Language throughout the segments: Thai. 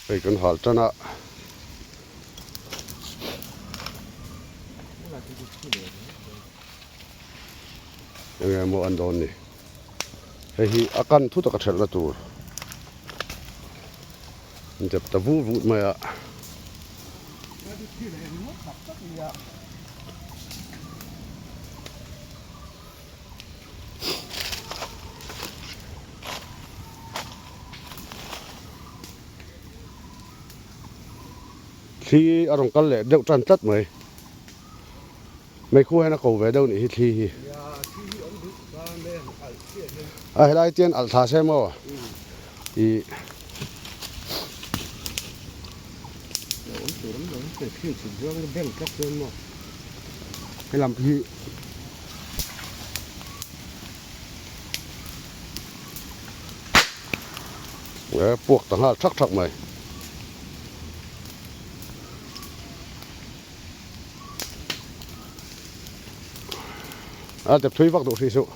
ไปกันหาจ้านะยังไงโมอันโดนนี่ไอ้ที่อาการทุกตะกัดเฉลตัวมันจะตะวูวูมาอ่ะที่อารมณ์กันเลยเดี๋ยวจันจัดไหมไม่คู่ให้นักกูไปเดี๋ยวนี้ที่ไอ้ไรเตียนอัลทาเซมอ่ะอีให้ลำพี่พวกต่างหากชักไหมแต่ทุยฟักตัวที่สุด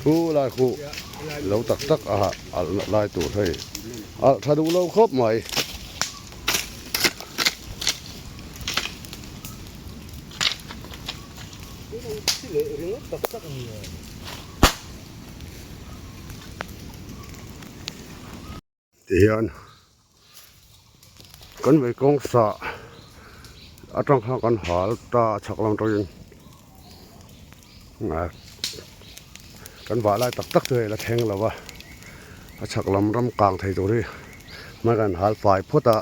คู่ลายคู่เราตักลายตัวให้ถ้าดูเราครบไหมเฮียนกันไปกองสะต้องหากันหาตาฉักลำตัวเองกันว่าลายตักเลยละแทงแล้ววะฉักลำรำกลางไทยตัวนี้มากันหาฝ่ายพุทธะ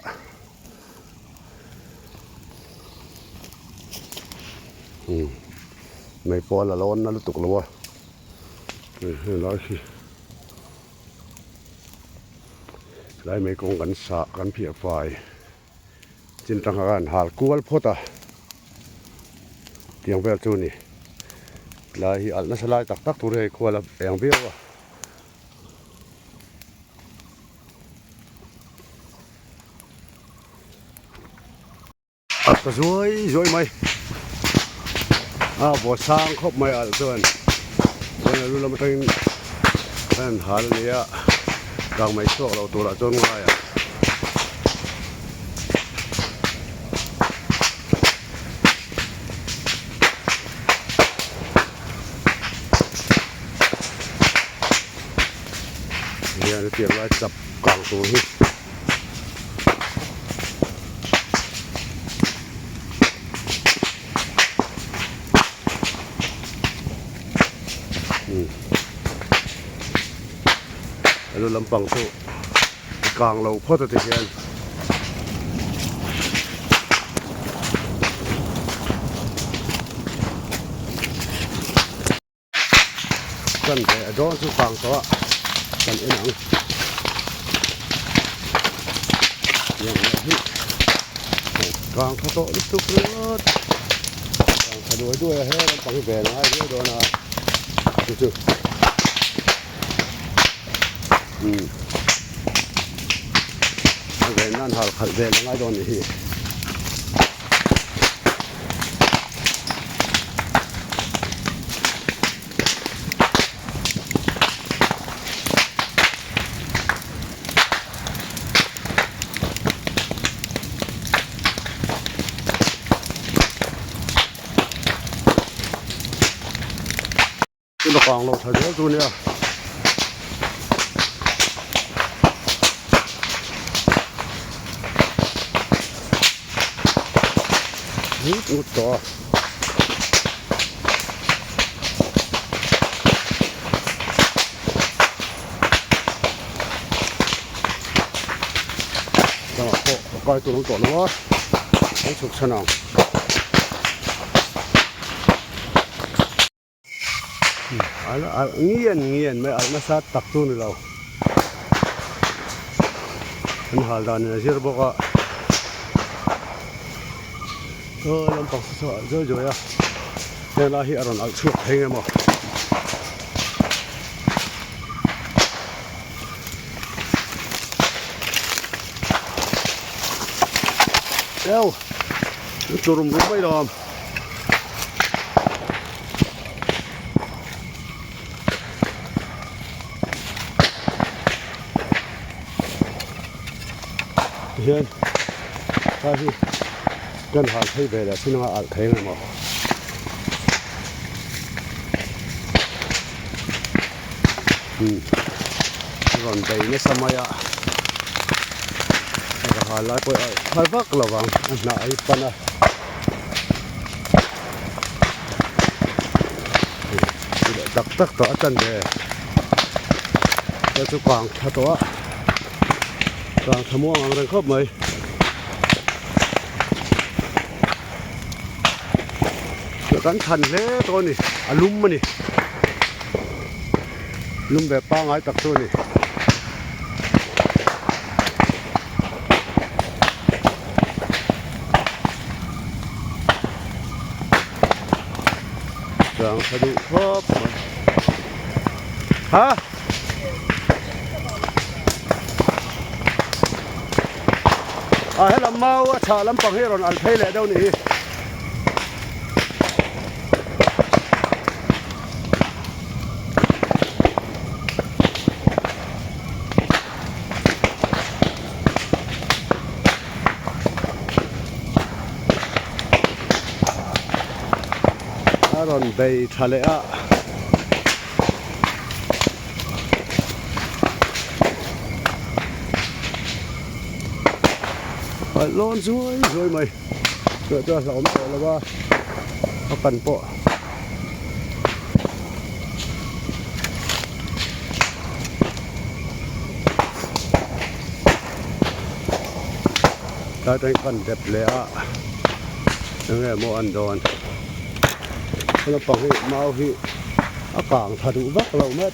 ไม่พอละร้อนนะลุตุกแล้ววะนี่ร้อยขี้ได้ไม่กงกันสะกันเพียฝ่ายจินตังกันหากูวัลพุทธะเตียงเบลจูนี่ลายอัลนัสลายตักตัวเลยกูวัลเองเบี้ยวะสวยไหมบ่สร้างครบไหมอัลส่วนรู้แล้วมันต้องหาเรื่องนี้กลางไม่ชั่วเราตัวละจนง่ายเนี่ยเตรียมไว้จับกลางตัวนี้แล้วลำปังสู้กลางเราพ่อตะเกียนกันแต่โดนสู้ฟังตัวกันเอ็นหนังอย่างนี้กลางเขาโตลิตุกรถกลางเขาด้วยให้ลำปังแบนให้ด้วยโดนจุ๊เวนั่นหาขัดเวนั่นไงโดนนี่ที่เราฟังเราถ่ายเยอะตัวเนี้ยอุดต่อก็ตัวน้องตัวน้องให้ฉุกฉนองเงียนไม่มาสัตตักตัวนี่เราอันหาดานเนี่ยเชื่อบอกว่าลำปักสะเจออ่ะเนี่ยเราที่อารมณ์อักชุกเฮงมั้ง เอ้าตัวรุมไม่ดอมเฮียนถ้าที่กันหาให้ไปแล้วที่น้องอัดเทงเลยมั้งก่อนไปเนี่ยสมัยหาลายไปหาฟักระวังน่าไอ้ปันดักตักตัวจันเดจะจุกวางถ้าตัวกลางทะม่วงอะไรครบไหมเดี๋ยวกันทันเลยตัวนี้อลุ่มมันนี่ลุ่มแบบป้าไงตักตัวนี้กลางทะลุครบฮะให้ลำเมาชาลำปังให้รอนอันเพลเลยเดี๋ยวนี้รอนไปทะเลร้อนสวยสวยไหมเกิดจะสองตัวแล้วว่าเขากันโปะถ้าใจกันเด็บเลยยังไงโมอันโดนเราปังให้เมาที่อากาศถ้าดูวักเราเมื่อ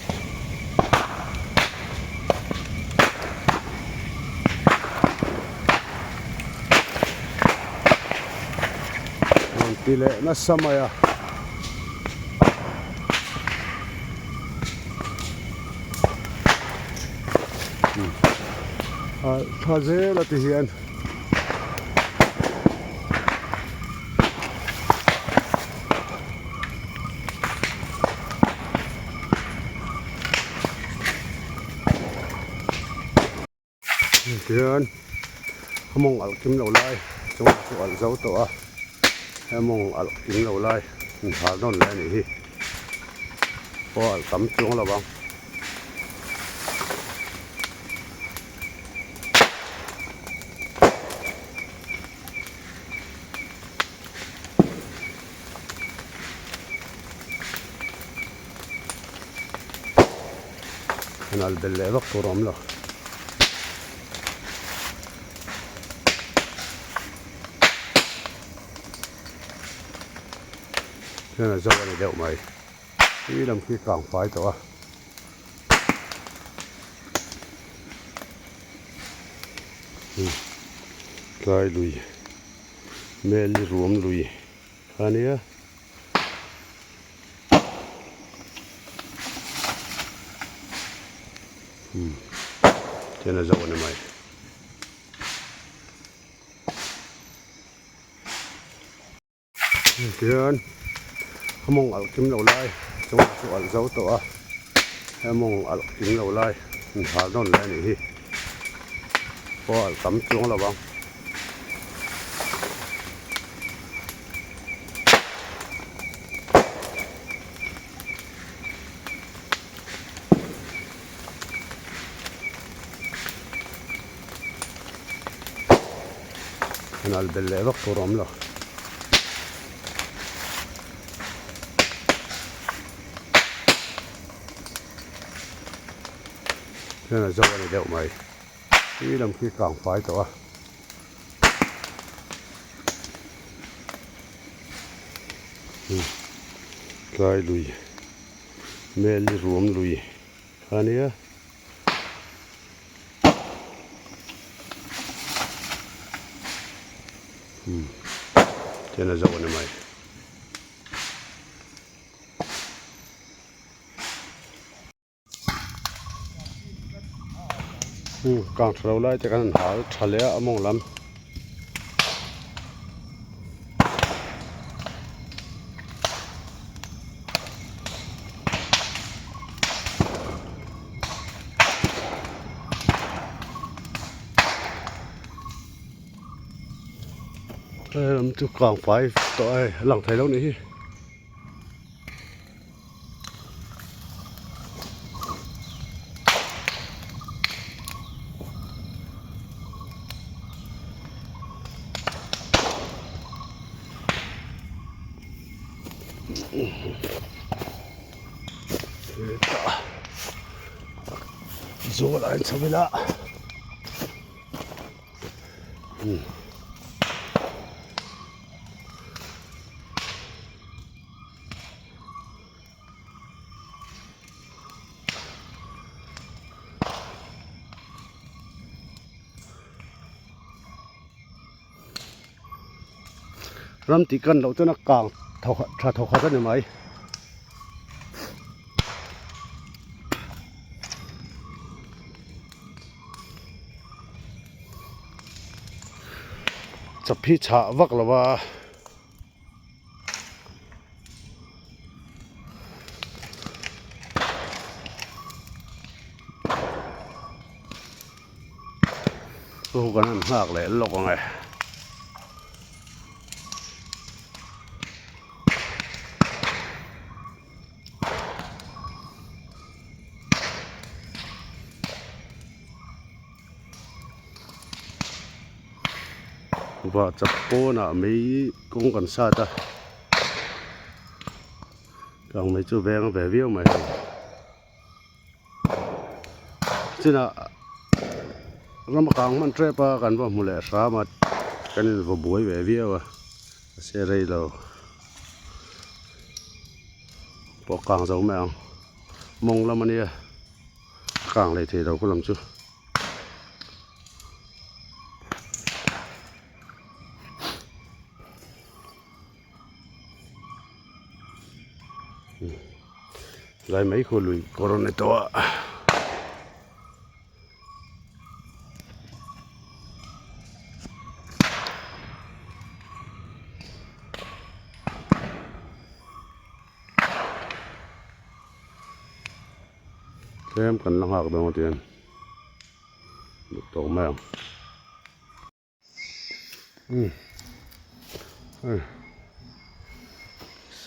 ปีเล่น่าสมัยถ้าเจอละที่เห็นเดือนขมงอัลกิมเหล่าไรจงสวนเจ้าตัวให้มองอัลกิมเหล่าไรหาโน่นแล้วนี่พออัลตั้มจงระวังأنا البلة وقت رملة هنا زوالي دو ماي إلهم كي كان فايتوا كاي لوي ميلي روم لوي هانيا هنا زوالي ماي كيان mong al kim lo lai chung chu al zo to a mong al kim lo lai ha don lai ni hi po al tam chung la bang أنا البلة وقت رملة هنا زوالي دو ماي إلهم كي كان فايتوا كاي لوي ميلي روم لوي هانيا هنا زوالي مايกางเราไล่จากกันหาทะเลมองลำ làm chút càng phải tội lòng thấy đâu này rồi lại sao vậy đó ram tí cân đầu cho nó càng thầu khó rất là mấy chập phi chả vắc là ba tôi còn ăn hạc lại lộc này và chập po nè mấy cũng còn xa ta còn mấy chú bé về viêu mày chứ là nó mà càng mình treo paกันว่าหมดแหละสามากันว่าบวยvề viêu à xe đây là bỏ càng giống mèo mông lắm anh đi càng này thì đâu có làm chứ lại mấy khu lùi corona to em cần long học đầu tiên một tổ mèo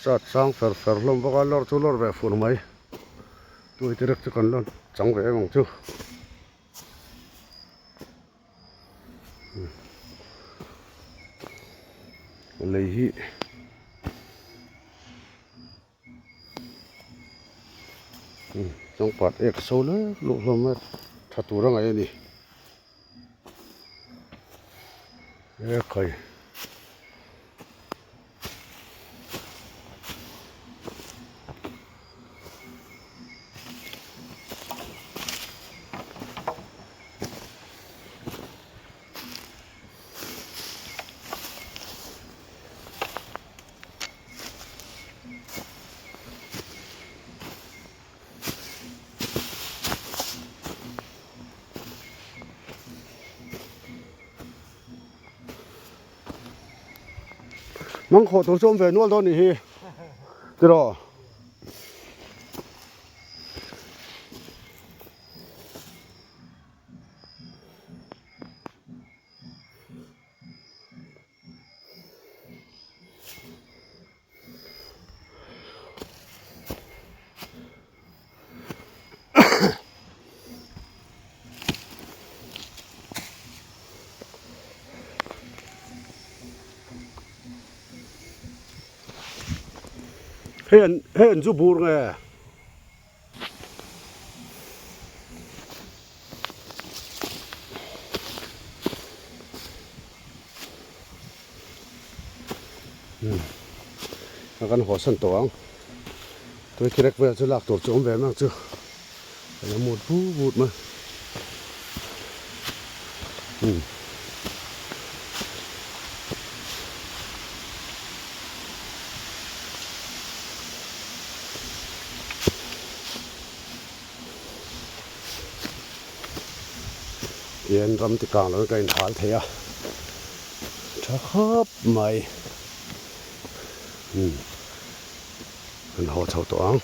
sát sang phở lom vào lor chú lor về phun mấy tôi chỉ được cần lon chẳng về bằng chú lấy hi trong part ek sâu nữa lúc hôm thật tủ ra ngay đi ek coi mong khổ tổ về nuôi thôi nhỉ cái đó hên giúp bùn nghe con hồ sân tổ tôi khi về tôi lạc tổ trốn về mang chưa là một phút vụt mà yên râm thì càng nó cái hal thế à chắc khớp mày hồ sầu tổ